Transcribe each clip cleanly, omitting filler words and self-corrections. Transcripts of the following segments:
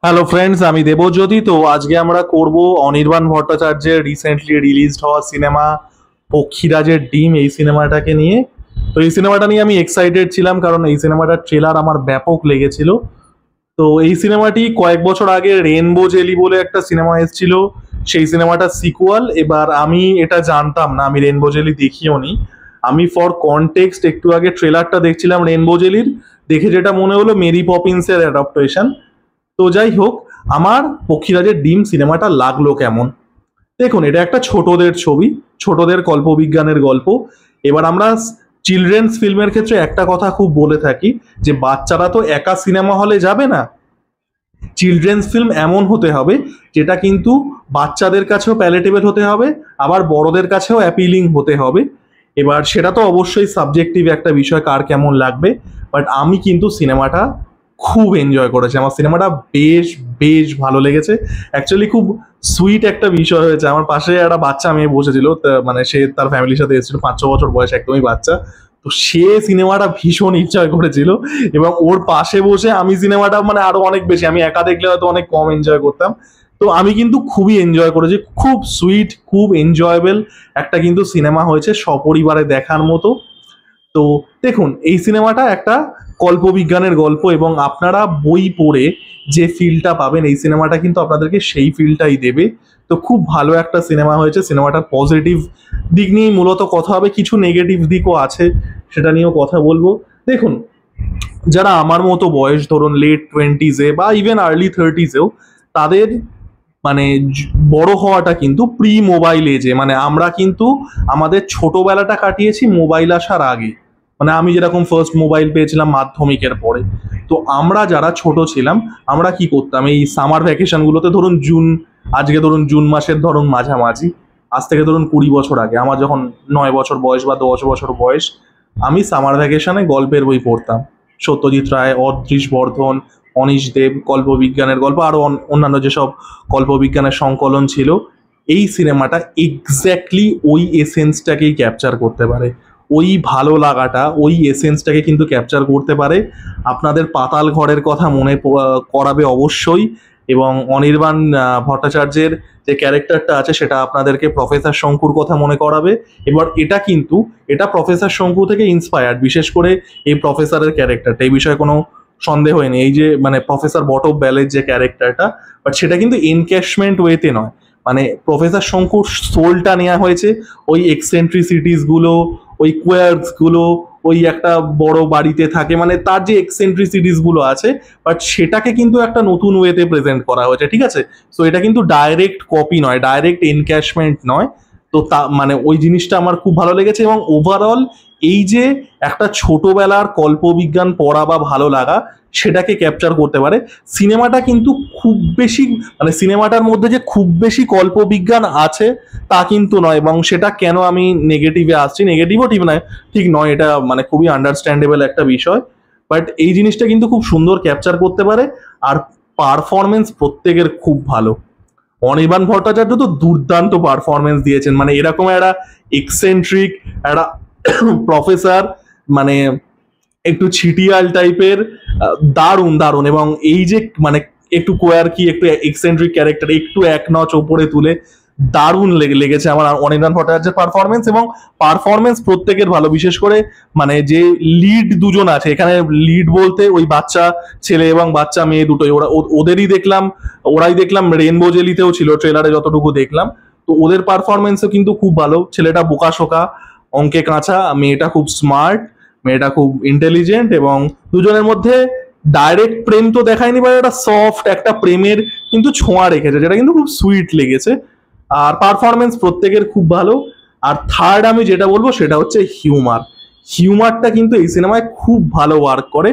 Hello friends, আমি দেবজ্যোতি। তো আজকে আমরা করব অনির্বাণ ভট্টাচার্যের রিসেন্টলি রিলিজড হওয়া সিনেমা পক্ষীরাজের ডিম, এই সিনেমাটাকে নিয়ে। তো এই সিনেমাটা নিয়ে আমি এক্সাইটেড ছিলাম, কারণ এই সিনেমাটার ট্রেলার আমার ব্যাপক লেগেছিল। তো এই সিনেমাটি কয়েক বছর আগে রেনবো জেলি বলে একটা সিনেমা এসেছিল, সেই সিনেমাটার সিকুয়াল। এবার আমি এটা জানতাম না, আমি রেনবো জেলি দেখিও নি। আমি ফর কনটেক্সট একটু আগে ট্রেলারটা দেখছিলাম রেনবো জেলির, দেখে যেটা মনে হলো মেরি পপিন্সের অ্যাডাপ্টেশন। তো যাই হোক, আমার পক্ষীরাজের ডিম সিনেমাটা লাগলো কেমন। দেখুন, এটা একটা ছোটদের ছবি, ছোটদের কল্পবিজ্ঞানের গল্প। এবার আমরা চিলড্রেন্স ফিল্মের ক্ষেত্রে একটা কথা খুব বলে থাকি, যে বাচ্চারা তো একা সিনেমা হলে যাবে না। চিলড্রেন্স ফিল্ম এমন হতে হবে যেটা কিন্তু বাচ্চাদের কাছেও প্যালেটেবল হতে হবে, আবার বড়দের কাছেও অ্যাপিলিং হতে হবে। এবার সেটা তো অবশ্যই সাবজেক্টিভ একটা বিষয়, কার কেমন লাগবে। বাট আমি কিন্তু সিনেমাটা খুব এনজয় করেছি, আমার সিনেমাটা বেশ বেশ ভালো লেগেছে। অ্যাকচুয়ালি খুব সুইট একটা বিষয় হয়েছে। আমার পাশে একটা বাচ্চা মেয়ে বসেছিল, মানে সে তার ফ্যামিলির সাথে এসেছিল, 5-6 বছর বয়স, একদমই বাচ্চা। তো সে সিনেমাটা ভীষণ এনজয় করেছিল, এবং ওর পাশে বসে আমি সিনেমাটা মানে আরো অনেক বেশি, আমি একা দেখলে হয়তো অনেক কম এনজয় করতাম। তো আমি কিন্তু খুবই এনজয় করেছি, খুব সুইট, খুব এনজয়েবল একটা কিন্তু সিনেমা হয়েছে, সপরিবারে দেখার মতো। তো দেখুন, এই সিনেমাটা একটা কল্পবিজ্ঞানের গল্প, এবং আপনারা বই পড়ে যে ফিলটা পাবেন, এই সিনেমাটা কিন্তু আপনাদেরকে সেই ফিলটাই দেবে। তো খুব ভালো একটা সিনেমা হয়েছে। সিনেমাটার পজিটিভ দিক নিয়েই মূলত কথা হবে, কিছু নেগেটিভ দিকও আছে, সেটা নিয়েও কথা বলবো। দেখুন, যারা আমার মতো বয়স, ধরুন লেট 20s বা ইভেন আর্লি 30s, তাদের মানে বড় হওয়াটা কিন্তু প্রি মোবাইল এজে, মানে আমরা কিন্তু আমাদের ছোটবেলাটা কাটিয়েছি মোবাইল আসার আগে। মানে আমি যেরকম ফার্স্ট মোবাইল পেয়েছিলাম মাধ্যমিকের পরে। তো আমরা যারা ছোট ছিলাম, আমরা কি করতাম, এই সামার ভ্যাকেশনগুলোতে, ধরুন আজকে ধরুন জুন মাসের ধরুন মাঝামাঝি, আজ থেকে ধরুন 20 বছর আগে, আমার যখন 9 বছর বয়স বা 10 বছর বয়স, আমি সামার ভ্যাকেশনে গল্পের বই পড়তাম। সত্যজিৎ রায়, অদৃশ বর্ধন, অনীশ দেব, কল্পবিজ্ঞানের গল্প, আরো অন্যান্য যেসব কল্পবিজ্ঞানের সংকলন ছিল। এই সিনেমাটা এক্স্যাক্টলি ওই এসেন্সটাকেই ক্যাপচার করতে পারে, ওই ভালো লাগাটা, ওই এসেন্সটাকে কিন্তু ক্যাপচার করতে পারে। আপনাদের পাতাল ঘরের কথা মনে করাবে অবশ্যই, এবং অনির্বাণ ভট্টাচার্যের যে ক্যারেক্টারটা আছে, সেটা আপনাদেরকে প্রফেসর শঙ্কুর কথা মনে করাবে। এবার এটা প্রফেসর শঙ্কু থেকে ইন্সপায়ার্ড, বিশেষ করে এই প্রফেসরের ক্যারেক্টারটা, এই বিষয়ে কোনো সন্দেহই নেই। এই যে মানে প্রফেসর বটপ ব্যালের যে ক্যারেক্টারটা, বাট সেটা কিন্তু এনক্যাশমেন্ট ওয়েতে নয়। মানে প্রফেসর শঙ্কুর সোলটা নেওয়া হয়েছে, ওই এক্সেন্ট্রিসিটিস গুলো, ওই কোয়ার্কস গুলো, ওই একটা বড় বাড়িতে থাকে, মানে তার যে এক্সেন্ট্রিসিটিস গুলো আছে, বাট সেটাকে কিন্তু একটা নতুন ওয়েতে প্রেজেন্ট করা হয়েছে, ঠিক আছে। সো এটা কিন্তু ডাইরেক্ট কপি নয়, ডাইরেক্ট এনক্যাশমেন্ট নয়। তো তা মানে ওই জিনিসটা আমার খুব ভালো লেগেছে, এবং ওভারঅল এই যে একটা ছোটবেলার কল্পবিজ্ঞান পড়া বা ভালো লাগা, সেটাকে ক্যাপচার করতে পারে সিনেমাটা। কিন্তু খুব বেশি, মানে সিনেমাটার মধ্যে যে খুব বেশি কল্পবিজ্ঞান আছে তা কিন্তু নয়, এবং সেটা কেন আমি নেগেটিভে আসছি, নেগেটিভও ঠিক নয়, এটা মানে খুবই আন্ডারস্ট্যান্ডেবল একটা বিষয়। বাট এই জিনিসটা কিন্তু খুব সুন্দর ক্যাপচার করতে পারে। আর পারফরমেন্স প্রত্যেকের খুব ভালো। অনির্বাণ ভট্টাচার্য তো দুর্দান্ত পারফরমেন্স দিয়েছেন, মানে এরকম একটা এক্সেন্ট্রিক একটা প্রফেসর, মানে একটু ছিটিয়াল টাইপের, দারুণ দারুণ। এবং এই যে মানে একটু কোয়ার্কি, একটু এক্সেন্ট্রিক ক্যারেক্টার, একটু এক নচ ওপরে তুলে দারুণ লেগেছে আমার অনির্বাণ ভট্টাচার্যের পারফরমেন্স। এবং পারফরমেন্স প্রত্যেকের ভালো, বিশেষ করে মানে যে লিড দুজন আছে এখানে, লিড বলতে ওই বাচ্চা ছেলে এবং বাচ্চা মেয়ে দুটোই, ওরাই দেখলাম রেনবো জেলিতেও ছিল ট্রেলারে যতটুকু দেখলাম। তো ওদের পারফরমেন্সও কিন্তু খুব ভালো। ছেলেটা বোকাশোকা, অঙ্কে কাঁচা, মেয়েটা খুব স্মার্ট, মেয়েটা খুব ইন্টেলিজেন্ট, এবং দুজনের মধ্যে ডাইরেক্ট প্রেম তো দেখায়নি, বা একটা সফট একটা প্রেমের কিন্তু ছোঁয়া রেখেছে, যেটা কিন্তু খুব সুইট লেগেছে। আর পারফরমেন্স প্রত্যেকের খুব ভালো। আর থার্ড আমি যেটা বলবো সেটা হচ্ছে হিউমারটা কিন্তু এই সিনেমায় খুব ভালো ওয়ার্ক করে।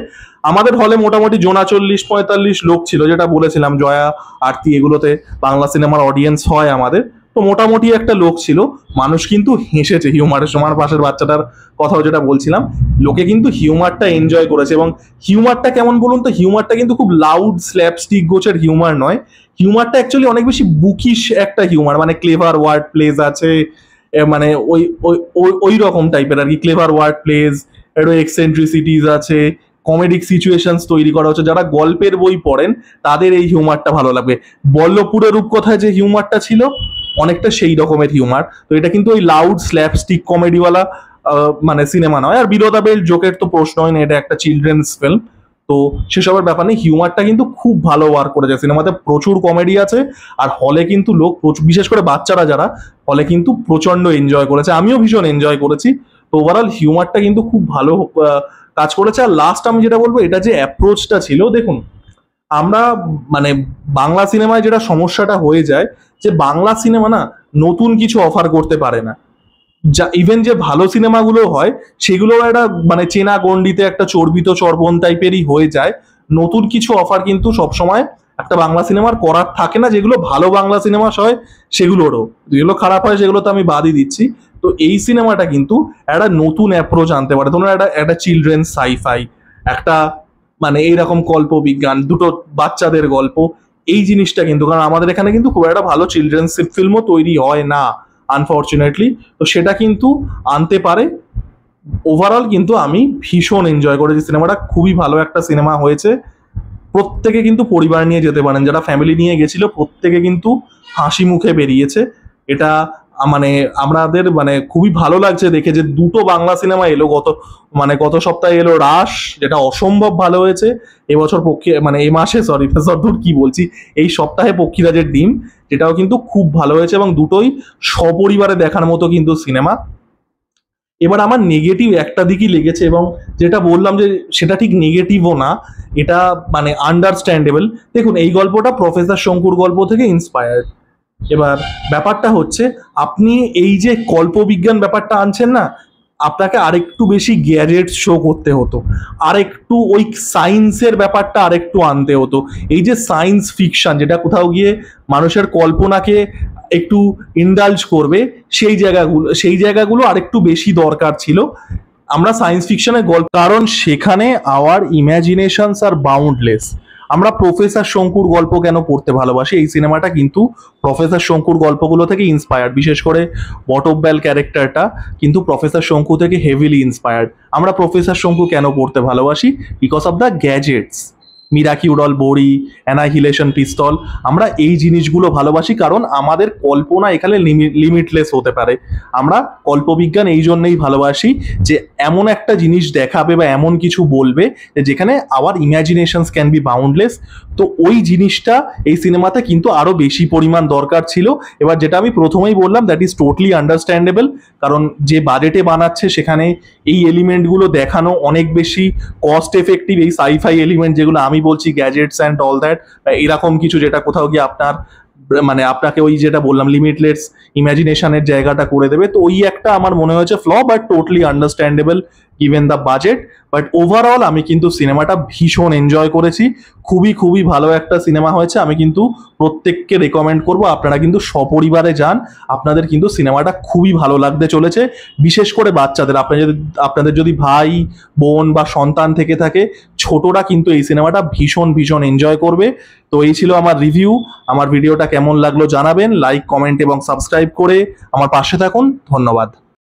আমাদের হলে মোটামুটি জোনা 40-45 লোক ছিল, যেটা বলেছিলাম জয়া আরতি এগুলোতে বাংলা সিনেমার অডিয়েন্স হয় আমাদের। তো মোটামুটি একটা লোক ছিল, মানুষ কিন্তু হেসেছে হিউমারের সময়। পাশের বাচ্চাটার কথাও যেটা বলছিলাম, লোকে কিন্তু হিউমারটা এনজয় করেছে। এবং হিউমারটা কেমন বলুন তো, হিউমারটা কিন্তু খুব লাউড স্ল্যাপস্টিক গোছের হিউমার নয়। হিউমারটা অ্যাকচুয়ালি অনেক বেশি বুকিশ একটা হিউমার, মানে ক্লেভার ওয়ার্ড প্লেস আছে, মানে ওই ওই ওই রকম টাইপের আর কি, ক্লেভার ওয়ার্ড প্লেস, একটু এক্সেন্ট্রিসিটিস আছে, কমেডিক সিচুয়েশনস তৈরি করা হচ্ছে। যারা গল্পের বই পড়েন তাদের এই হিউমারটা ভালো লাগবে। বল্লভপুরের রূপকথায় যে হিউমারটা ছিল অনেকটা সেই রকমের হিউমার। তো এটা কিন্তু ওই লাউড স্ল্যাপস্টিক কমেডিওয়ালা মানে সিনেমা নয়। আর বিরোধা বেল জোকের তো প্রশ্নই নেই, এটা একটা চিলড্রেন্স ফিল্ম, তো সেসবের ব্যাপার নেই। হিউমারটা কিন্তু খুব ভালো ওয়ার্ক করেছে, সিনেমাতে প্রচুর কমেডি আছে। আর হলে কিন্তু লোক বিশেষ করে বাচ্চারা যারা হলে কিন্তু প্রচন্ড এনজয় করেছে, আমিও ভীষণ এনজয় করেছি। তো ওভারঅল হিউমারটা কিন্তু খুব ভালো কাজ করেছে। আর লাস্ট আমি যেটা বলবো, এটা যে অ্যাপ্রোচটা ছিল, দেখুন আমরা মানে বাংলা সিনেমায় যেটা সমস্যাটা হয়ে যায় যে বাংলা সিনেমা না নতুন কিছু অফার করতে পারে না। যা ইভেন যে ভালো সিনেমাগুলো হয় সেগুলো একটা মানে চেনা গণ্ডিতে একটা চর্বিত চর্বণ টাইপেরই হয়ে যায়। নতুন কিছু অফার কিন্তু সবসময় একটা বাংলা সিনেমার করার থাকে না। যেগুলো ভালো বাংলা সিনেমা হয় সেগুলোরও, যেগুলো খারাপ হয় সেগুলো তো আমি বাদই দিচ্ছি। তো এই সিনেমাটা কিন্তু একটা নতুন অ্যাপ্রোচ আনতে পারে। ধরুন একটা চিলড্রেন সাইফাই, একটা মানে এইরকম কল্প বিজ্ঞান, দুটো বাচ্চাদের গল্প, এই জিনিসটা কিন্তু, কারণ আমাদের এখানে কিন্তু খুব একটা ভালো চিলড্রেন্স ফিল্মও তৈরি হয় না আনফর্চুনেটলি, তো সেটা কিন্তু আনতে পারে। ওভারঅল কিন্তু আমি ভীষণ এনজয় করেছি সিনেমাটা, খুবই ভালো একটা সিনেমা হয়েছে। প্রত্যেকে কিন্তু পরিবার নিয়ে যেতে পারেন, যারা ফ্যামিলি নিয়ে গেছিল প্রত্যেকে কিন্তু হাসি মুখে বেরিয়েছে। এটা মানে আমাদের মানে খুবই ভালো লাগছে দেখে যে দুটো বাংলা সিনেমা এলো। গত সপ্তাহে এলো রাস, যেটা অসম্ভব ভালো হয়েছে। এবছর মানে এই মাসে দূর কি বলছি, এই সপ্তাহে পক্ষীরাজের ডিম, যেটাও কিন্তু খুব ভালো হয়েছে এবং দুটোই সপরিবারে দেখার মতো কিন্তু সিনেমা। এবার আমার নেগেটিভ একটা দিকই লেগেছে, এবং যেটা বললাম যে সেটা ঠিক নেগেটিভও না, এটা মানে আন্ডারস্ট্যান্ডেবল। দেখুন এই গল্পটা প্রফেসর শঙ্কুর গল্প থেকে ইন্সপায়ার্ড। এবার ব্যাপারটা হচ্ছে আপনি এই যে কল্পবিজ্ঞান ব্যাপারটা আনছেন না, আপনাকে আরেকটু বেশি গ্যাজেট শো করতে হতো, আরেকটু ওই সায়েন্সের ব্যাপারটা আরেকটু আনতে হতো। এই যে সায়েন্স ফিকশন যেটা কোথাও গিয়ে মানুষের কল্পনাকে একটু ইন্ডালজ করবে, সেই জায়গাগুলো আরেকটু বেশি দরকার ছিল। আমরা সায়েন্স ফিকশনের গল্প, কারণ সেখানে আওয়ার ইমাজিনেশনস আর বাউন্ডলেস। আমরা প্রফেসর শঙ্কুর গল্প কেন পড়তে ভালোবাসি, এই সিনেমাটা কিন্তু প্রফেসর শঙ্কুর গল্পগুলো থেকে ইন্সপায়ার্ড। বিশেষ করে বটব্যাল ক্যারেক্টারটা কিন্তু প্রফেসর শঙ্কু থেকে হেভিলি ইন্সপায়ার্ড। আমরা প্রফেসর শঙ্কু কেন পড়তে ভালোবাসি, বিকজ অফ দ্য গ্যাজেটস, মিরাকিউডল বড়ি, অ্যানাহিলেশন পিস্তল। আমরা এই জিনিসগুলো ভালোবাসি কারণ আমাদের কল্পনা এখানে লিমিটলেস হতে পারে। আমরা কল্পবিজ্ঞান এই জন্যই ভালোবাসি যে এমন একটা জিনিস দেখাবে বা এমন কিছু বলবে যেখানে our imaginations can be boundless. তো ওই জিনিসটা এই সিনেমাতে কিন্তু আরো বেশি পরিমাণ দরকার ছিল। এবার যেটা আমি প্রথমেই বললাম, দ্যাট ইজ টোটালি আন্ডারস্ট্যান্ডেবল, কারণ যে বাজেটে বানাচ্ছে সেখানে এই এলিমেন্টগুলো দেখানো অনেক বেশি কস্ট এফেক্টিভ। এই সাইফাই এলিমেন্ট যেগুলো আমি বলছি, গ্যাজেটস অ্যান্ড অল দ্যাট, এরকম কিছু যেটা কোথাও গিয়ে মানে আপনাকে ওই যেটা বললাম লিমিটলেস ইমাজিনেশনের জায়গাটা করে দেবে। তো ওই একটা আমার মনে হয়েছে flaw, but totally understandable given the budget. But overall আমি কিন্তু সিনেমাটা ভীষণ এনজয় করেছি, খুবই খুবই ভালো একটা সিনেমা হয়েছে। আমি কিন্তু প্রত্যেককে রেকমেন্ড করবো আপনারা কিন্তু সপরিবারে যান, আপনাদের কিন্তু সিনেমাটা খুবই ভালো লাগতে চলেছে। বিশেষ করে বাচ্চাদের, আপনাদের যদি ভাই বোন বা সন্তান থেকে থাকে, ছোটরা কিন্তু এই সিনেমাটা ভীষণ ভীষণ এনজয় করবে। তো এই ছিল আমার রিভিউ। আমার ভিডিওটা কেমন লাগলো জানাবেন, লাইক কমেন্ট এবং সাবস্ক্রাইব করে আমার পাশে থাকুন। ধন্যবাদ।